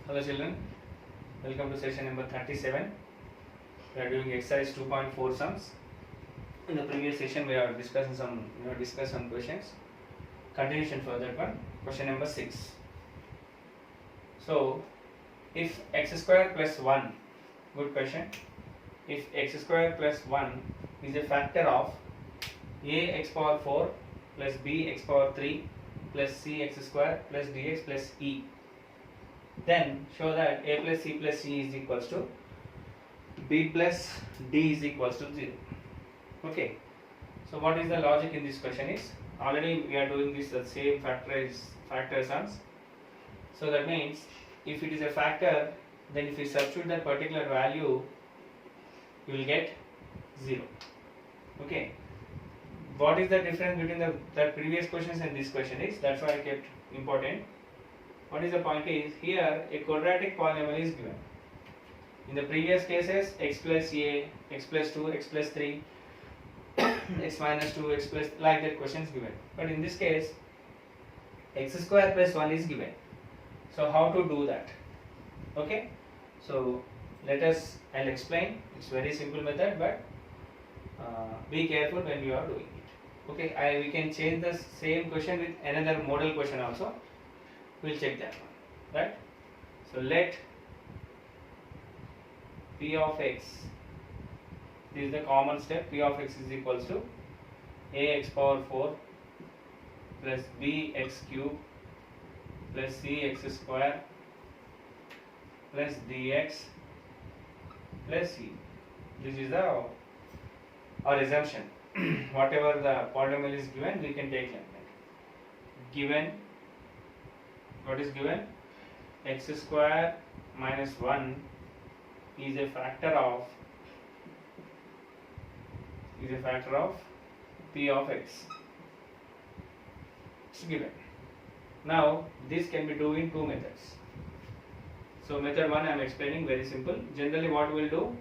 Hello children, welcome to session number 37. We are doing exercise 2.4 sums. In the previous session we are discussing some questions. Continuation for that one, question number 6. So if x square plus 1, good question, if x square plus 1 is a factor of a x power 4 plus b x power 3 plus c x square plus dx plus e, then show that a plus c plus c is equals to b plus d is equals to 0. Okay, so what is the logic in this question is, already we are doing this the same factor sums. So that means if it is a factor, then if you substitute that particular value, you will get 0. Okay, what is the difference between the previous questions and this question is, that's why I kept important. What is the point is, here a quadratic polynomial is given. In the previous cases, x plus a, x plus 2, x plus 3, x minus 2, x plus, like that questions given. But in this case, x square plus 1 is given. So how to do that? Okay, so I'll explain. It's very simple method, but be careful when you are doing it. Okay, we can change the same question with another model question also. We'll check that one, right? So let p of x, this is the common step, p of x is equals to ax power 4 plus bx cube plus cx square plus dx plus e. This is our assumption. Whatever the polynomial is given, we can take like that. Given, what is given? X square minus 1 is a factor of p of x. It's given. Now this can be done in two methods. So method 1 I am explaining, very simple. Generally what we will do,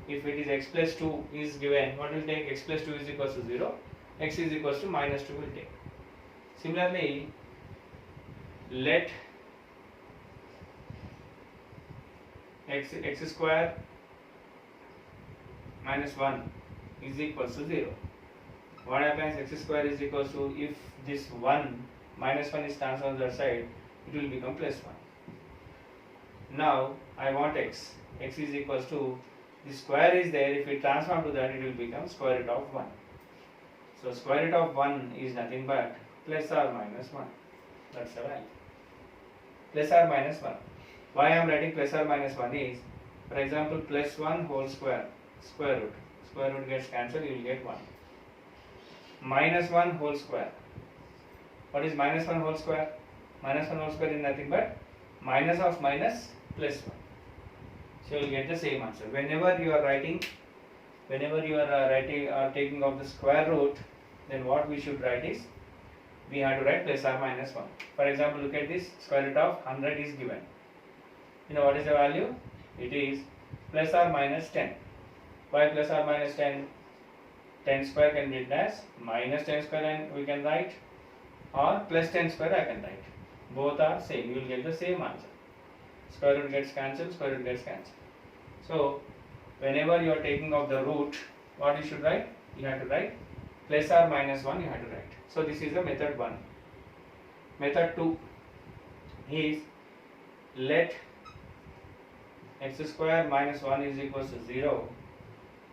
if it is x plus 2 is given, what will take? X plus 2 is equals to 0, x is equals to minus 2 will take. Similarly, let x square minus 1 is equals to 0. What happens? X square is equals to, if this 1 minus 1 is transferred on the other side, it will become plus 1. Now I want x is equals to, the square is there, if we transform to that, it will become square root of 1. So square root of 1 is nothing but plus or minus 1. That's the value. Plus or minus 1. Why I am writing plus or minus 1 is, for example, plus 1 whole square, square root gets cancelled, you will get 1. Minus 1 whole square. What is minus 1 whole square? Minus 1 whole square is nothing but minus of minus plus 1. So you will get the same answer. Whenever you are taking of the square root, then what we should write is, we have to write plus or minus 1. For example, look at this, square root of 100 is given. You know what is the value? It is plus or minus 10. Why plus or minus 10? 10 square can be written as minus 10 square and we can write, or plus 10 square I can write. Both are same, you will get the same answer. Square root gets cancelled, square root gets cancelled. So whenever you are taking of the root, what you should write? You have to write plus or minus 1 you have to write. So this is the method 1. Method 2 is, let x square minus 1 is equals to 0.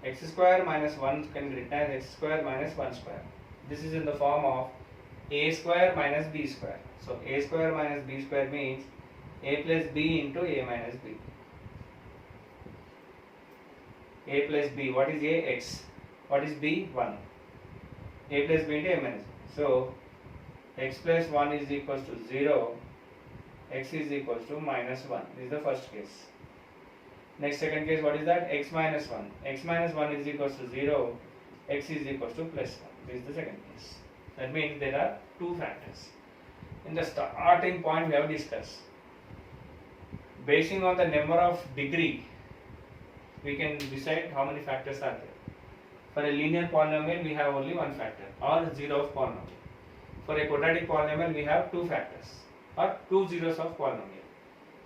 X square minus 1 can be written as x square minus 1 square. This is in the form of a square minus b square. So a square minus b square means a plus b into a minus b. A plus b, what is a? X. What is b? 1. A plus b into a minus b. So x plus 1 is equals to 0, x is equals to minus 1. This is the first case. Next, second case, what is that? X minus 1. X minus 1 is equals to 0, x is equals to plus 1. This is the second case. That means there are two factors. In the starting point we have discussed, basing on the number of degree, we can decide how many factors are there. For a linear polynomial, we have only one factor or zeroth polynomial. For a quadratic polynomial, we have two factors or two zeros of polynomial.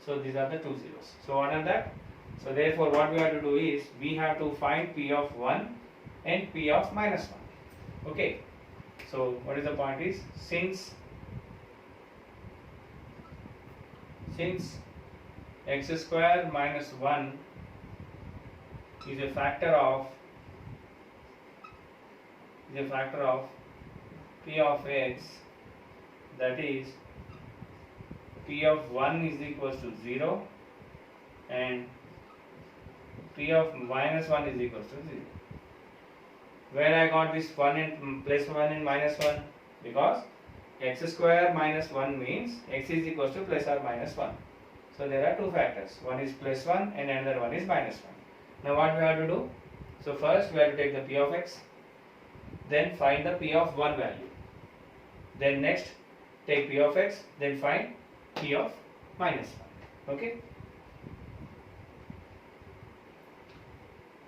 So these are the two zeros. So what are that? So therefore what we have to do is we have to find P of 1 and P of minus 1. Okay. So what is the point is since x square minus 1 is a factor of P of x, that is P of 1 is equals to 0 and P of minus 1 is equals to 0. Where I got this 1 and plus 1 and minus 1? Because x square minus 1 means x is equals to plus or minus 1. So there are two factors. One is plus 1 and another one is minus 1. Now what we have to do? So first we have to take the P of x, then find the P of 1 value. Then next take P of x, then find P of minus 1. Okay.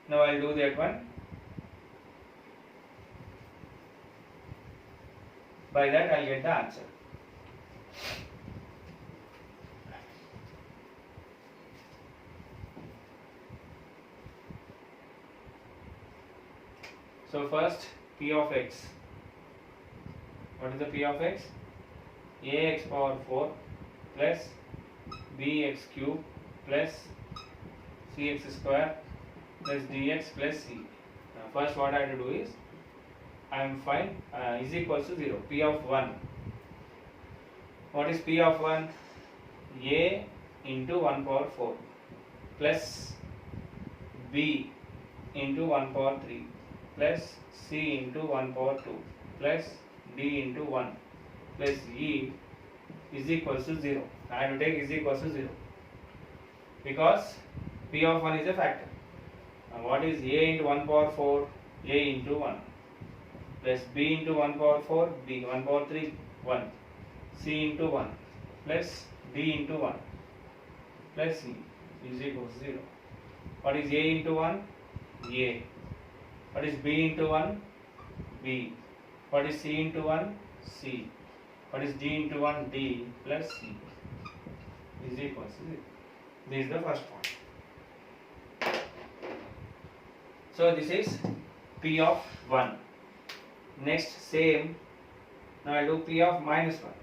Now I will do that one. By that I will get the answer. So first P of x. What is the P of x? Ax power 4 plus bx cube plus cx square plus dx plus c. Now first what I have to do is I am find is equals to 0. P of 1. What is P of 1? A into 1 power 4 plus b into 1 power 3 plus c into 1 power 2 plus d into 1 plus e is equals to 0. I have to take is equals to 0 because P of 1 is a factor. Now what is a into 1 power 4? A into 1 plus b into 1 power 4, b 1 power 3, 1, c into 1 plus d into 1 plus c is equals to 0. What is a into 1? A. What is b into 1? B. What is c into 1? C. What is d into 1? D plus c is equals to 0. This is the first point. So this is P of 1. Next same. Now I do P of minus 1.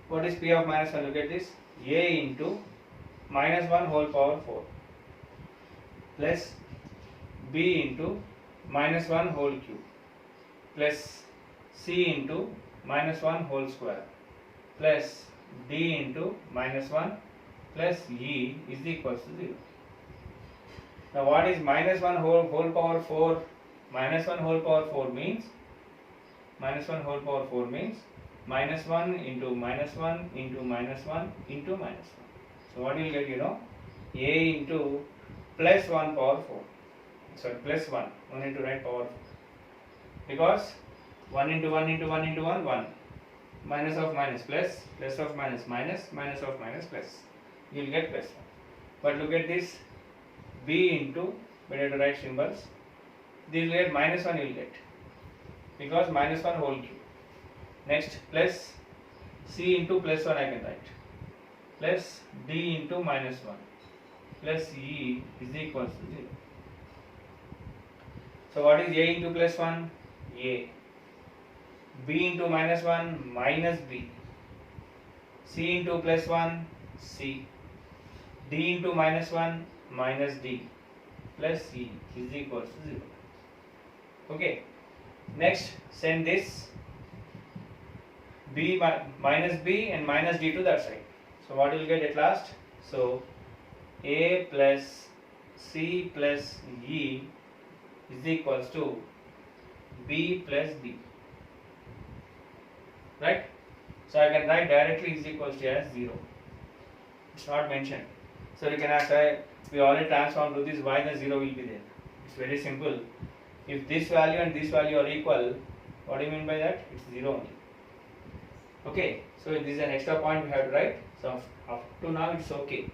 What is P of minus 1? Look at this. A into minus 1 whole power 4 plus b into minus 1 whole cube plus c into minus 1 whole square plus d into minus 1 plus e is equals to 0. Now what is minus 1 whole power 4? Minus 1 whole power 4 means minus 1 whole power 4 means minus 1 into minus 1 into minus 1 into minus 1. So what you will get, a into plus 1 power 4. So plus 1. No need to write power 4. Because 1 into 1 into 1 into 1, 1. Minus of minus plus, plus of minus minus, minus of minus plus. You will get plus 1. But look at this. B into, better to write symbols. This will get minus 1 you will get. Because minus 1 whole cube. Next plus c into plus 1 I can write. Plus d into minus 1 plus e is equals to 0. So what is a into plus 1? A. B into minus 1 minus b. C into plus 1 c. D into minus 1 minus d plus c is equals to 0. Okay. Next send this b minus b and minus d to that side. So what you will get at last? So a plus c plus e is equals to b plus d. Right? So I can write directly is equals to as 0. It's not mentioned. So you can ask, we already transformed to this, why the 0 will be there? It's very simple. If this value and this value are equal, what do you mean by that? It's 0 only. Okay, so this is an extra point we have to write. So up to now it's okay.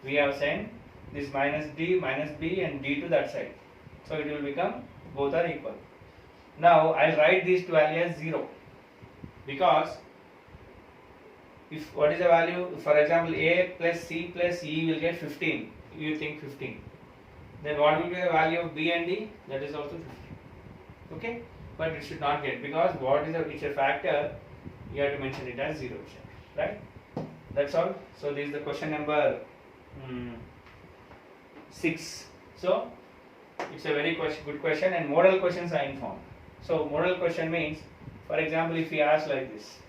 We have sent this minus d, minus b and d to that side. So it will become both are equal. Now I'll write this value as 0 because If what is the value? For example, a plus c plus e will get 15. You think 15. Then what will be the value of b and d? That is also 15. Okay, but it should not get, because what is it's a factor. You have to mention it as 0, right? That's all. So this is the question number 6. So it's a very good question, and model questions are informed. So model question means, for example, if we ask like this,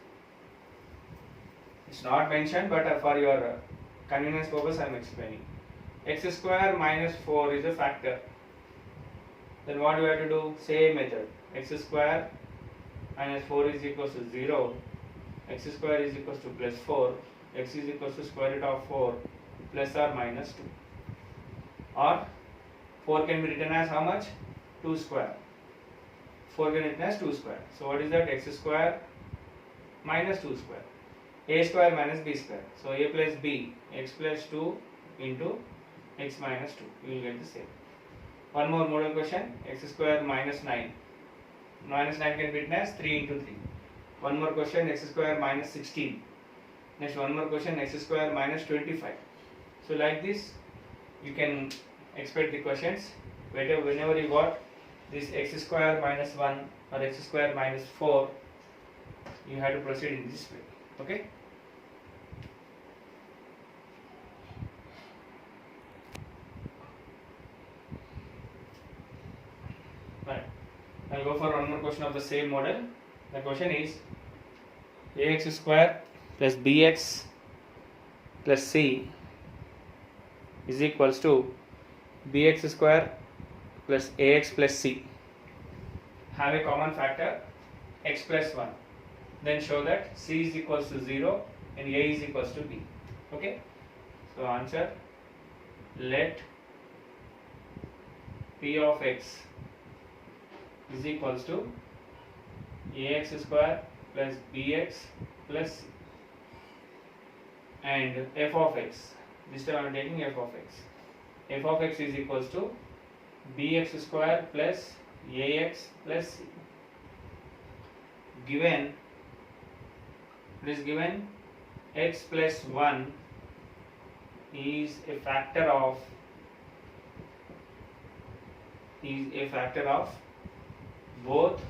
it's not mentioned, but for your convenience purpose I am explaining. X square minus 4 is a factor. Then what do we have to do? Same method. X square minus 4 is equals to 0. X square is equals to plus 4. X is equals to square root of 4 plus or minus 2. Or 4 can be written as how much? 2 square. 4 can be written as 2 square. So what is that? X square minus 2 square. A square minus b square. So a plus b, x plus 2 into x minus 2. You will get the same. One more model question. X square minus 9. Minus 9 can be written as 3 into 3. One more question. X square minus 16. Next one more question. X square minus 25. So like this you can expect the questions. Whenever you got this x square minus 1 or x square minus 4, you have to proceed in this way. Okay. Right. I'll go for one more question of the same model. The question is ax square plus bx plus c is equals to bx square plus ax plus c. Have a common factor x plus 1. Then show that c is equals to 0 and a is equals to b. Okay. So answer, let p of x is equals to ax square plus bx plus c, and f of x, this time I am taking f of x. F of x is equals to bx square plus ax plus c. Given, it is given x plus 1 is a factor of both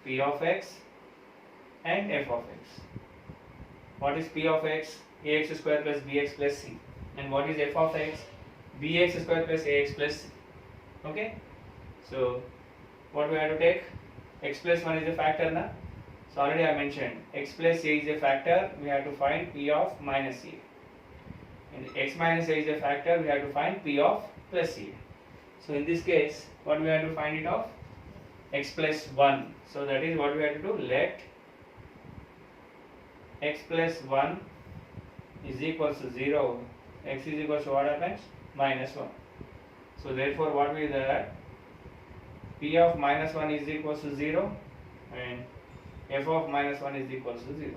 p of x and f of x. What is p of x? Ax square plus bx plus c. And what is f of x? Bx square plus ax plus c. Okay. So what we have to take? X plus 1 is a factor na? So already I mentioned x plus a is a factor. We have to find p of minus a. And x minus a is a factor. We have to find p of plus a. So in this case, what we have to find it of? X plus 1. So that is what we have to do. Let x plus 1 is equals to 0. X is equals to what happens? Minus 1. So therefore what we that? P of minus 1 is equals to 0 and f of minus 1 is equals to 0.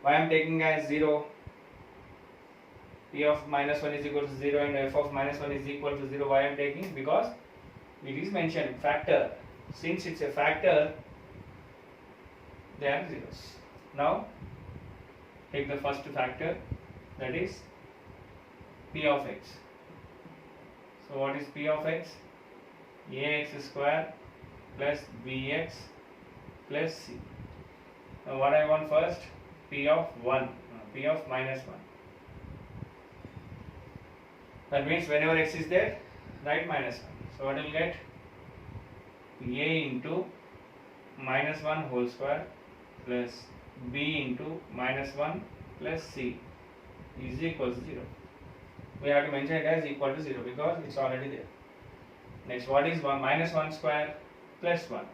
Why I am taking as 0? P of minus 1 is equal to 0 and f of minus 1 is equal to 0. Why I am taking? Because it is mentioned factor. Since it's a factor, they are zeros. Now take the first factor, that is p of x. So what is p of x? Ax square plus bx plus c. Now what I want first? P of 1, p of minus 1. That means whenever x is there, write minus 1. So what will get? A into minus 1 whole square plus b into minus 1 plus c is equal to 0. We have to mention it as equal to 0 because it's already there. Next, what is 1 minus 1 square plus 1?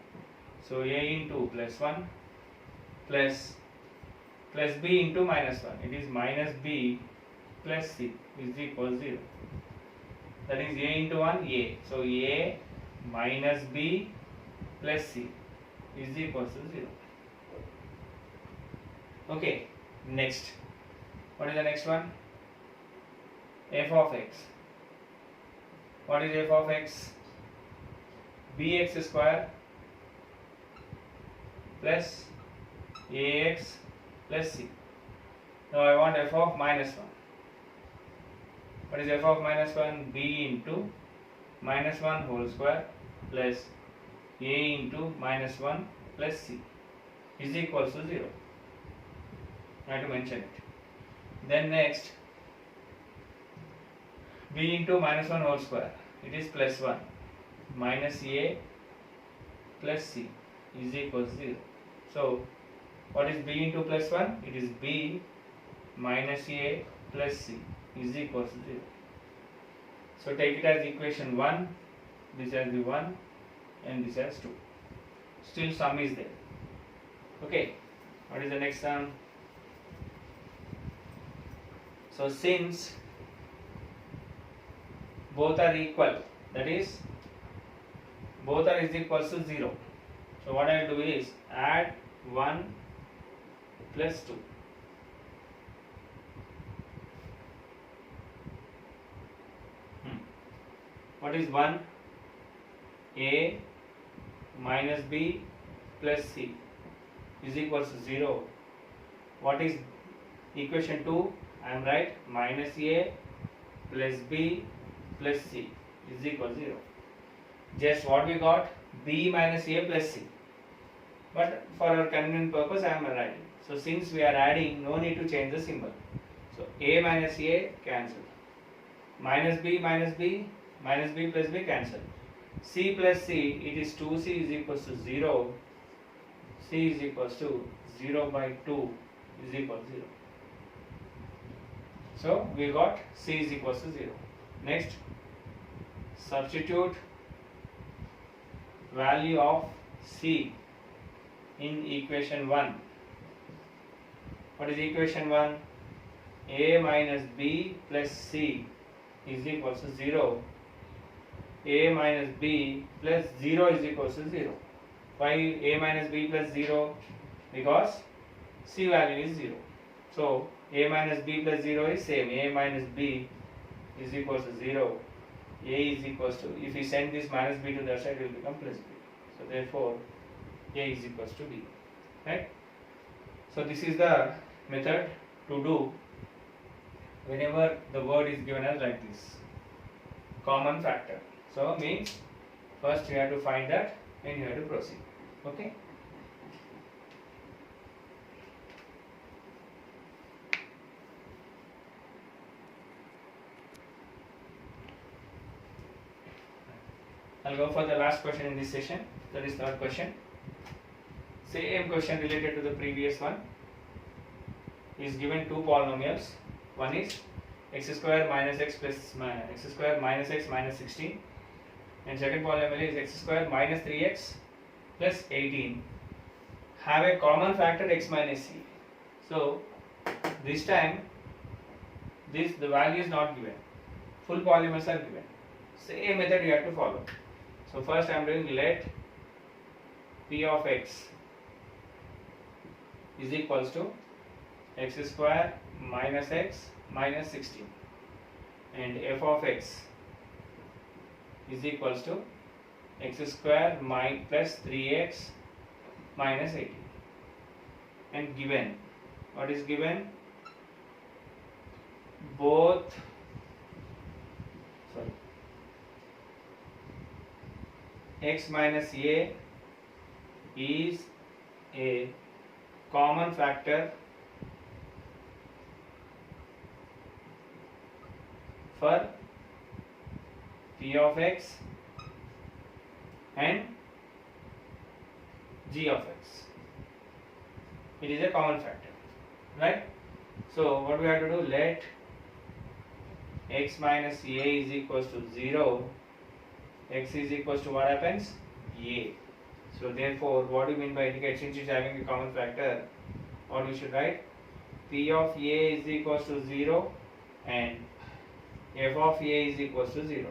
So a into plus 1 plus b into minus 1. It is minus b plus c is equal to 0. That is a into 1, a. So a minus b plus c is equal to 0. Okay, next. What is the next one? F of x. What is f of x? Bx square plus ax plus c. Now I want f of minus 1. What is f of minus 1? b into minus 1 whole square plus a into minus 1 plus c is equals to 0. I have to mention it. Then next, b into minus 1 whole square, it is plus 1 minus a plus c is equals to 0. So what is b into plus 1? It is b minus a plus c is equals to 0. So take it as equation 1, this as the 1 and this as 2. Still sum is there. Okay, what is the next sum? So since both are equal, that is both are is equals to 0. So what I will do is add 1 plus 2. What is 1? A minus b plus c is equals to 0. What is equation 2? I am right, minus a plus b plus c is equal to 0. Just what we got? b minus a plus c. But for our convenient purpose I am writing. So since we are adding, no need to change the symbol. So a minus a cancel. Minus b plus b cancel. C plus c, it is 2c is equals to 0. C is equals to 0 by 2 is equal to 0. So we got c is equals to 0. Next, substitute value of c in equation 1. What is equation 1? A minus b plus c is equals to 0. A minus b plus 0 is equals to 0. Why a minus b plus 0? Because c value is 0. So a minus b plus 0 is same. A minus b is equals to 0. A is equals to, if we send this minus b to the other side, it will become plus b. So therefore a is equals to b. Right? So this is the method to do whenever the word is given as like this. Common factor. So means first you have to find that and you have to proceed. Okay? I'll go for the last question in this session. That is third question. Same question related to the previous one. Is given two polynomials. One is x square minus x plus x square minus x minus 16, and second polynomial is x square minus 3x plus 18 have a common factor x minus c. So this time the value is not given, full polynomials are given. Same method you have to follow. So first I am doing let p of x is equals to x square minus x minus 16 and f of x is equals to x square plus 3x minus 18, and given, what is given? Both x minus a is a common factor for p of x and g of x. It is a common factor, right? So what we have to do, let x minus a is equals to 0, x is equals to what happens? A. So therefore what do you mean by indicate, since it is having a common factor, what we should write? P of a is equals to 0 and f of a is equals to 0.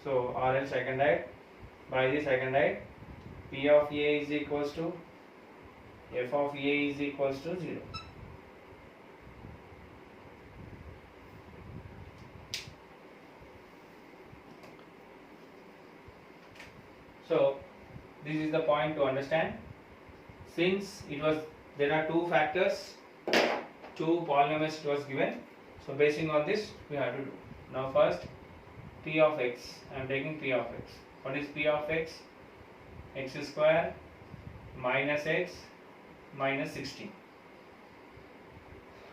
So or else I can write, by this I can write P of a is equals to f of a is equals to 0. So this is the point to understand. Since there are two factors two polynomials was given. So basing on this we have to do. Now first p of x. I am taking p of x. What is p of x? X square minus x minus 16.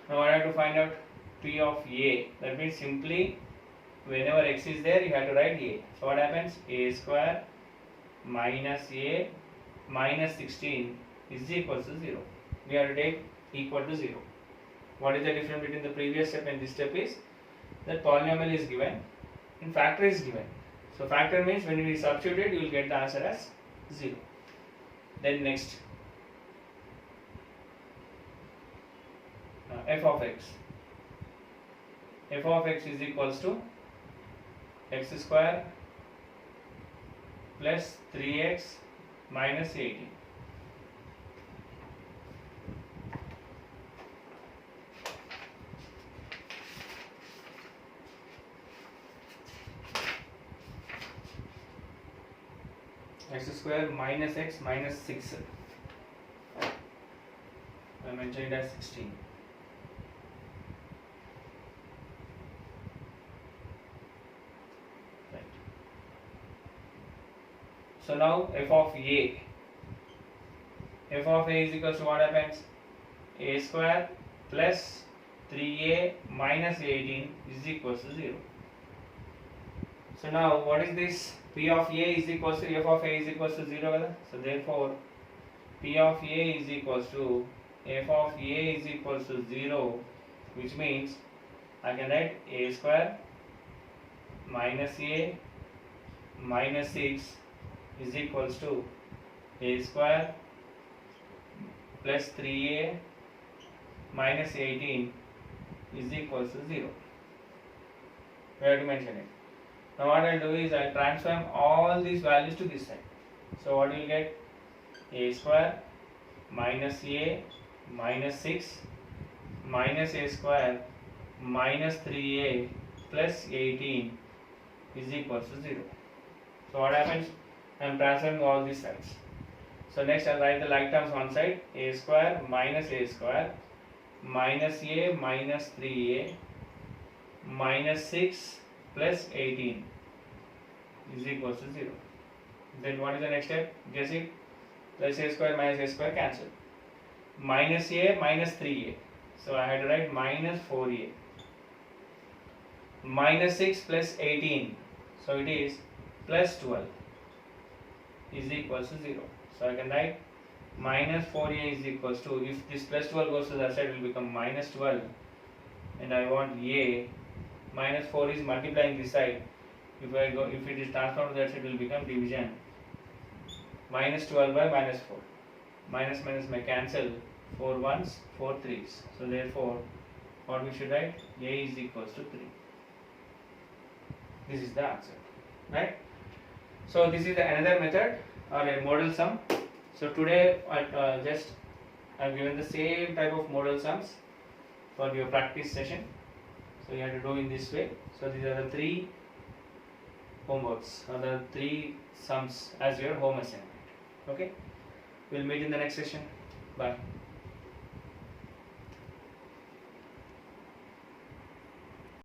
Now I have to find out p of a. That means simply whenever x is there you have to write a. So what happens? A square minus a minus 16 is equal to 0. We have to take equal to 0. What is the difference between the previous step and this step is that polynomial is given and factor is given. So factor means when we substitute it, you will get the answer as 0. Then next, f of x. F of x is equals to x square plus 3x minus 18. X square minus x minus 6. I mentioned it as 16. Right. So now f of a. F of a is equal to what happens? A square plus 3a minus 18 is equal to 0. So now what is this? P of a is equal to f of a is equal to 0. So therefore P of a is equal to f of a is equal to 0, which means I can write a square minus a minus 6 is equals to a square plus 3a minus 18 is equal to 0. We have to mention it. Now what I will do is I will transform all these values to this side. So what you will get? A square minus a minus 6 minus a square minus 3a plus 18 is equal to 0. So what happens? I am transferring all these sides. So next I will write the like terms one side. A square minus a square minus a minus 3a minus 6 plus 18 is equal to 0. Then what is the next step? Guess it. Plus a square minus a square cancel. Minus a minus 3a. So I had to write minus 4a. Minus 6 plus 18. So it is plus 12 is equal to 0. So I can write minus 4a is equals to, if this plus 12 goes to the other side, it will become minus 12. And I want a. Minus 4 is multiplying this side. If it is transformed to that side, it will become division. Minus 12 by minus 4. Minus minus may cancel. 4 ones, 4 threes. So therefore, what we should write? A is equals to 3. This is the answer, right? So this is another method or a model sum. So today I have given the same type of model sums for your practice session. So you have to do in this way. So these are the 3 homeworks or the 3 sums as your home assignment. Okay, we'll meet in the next session. Bye.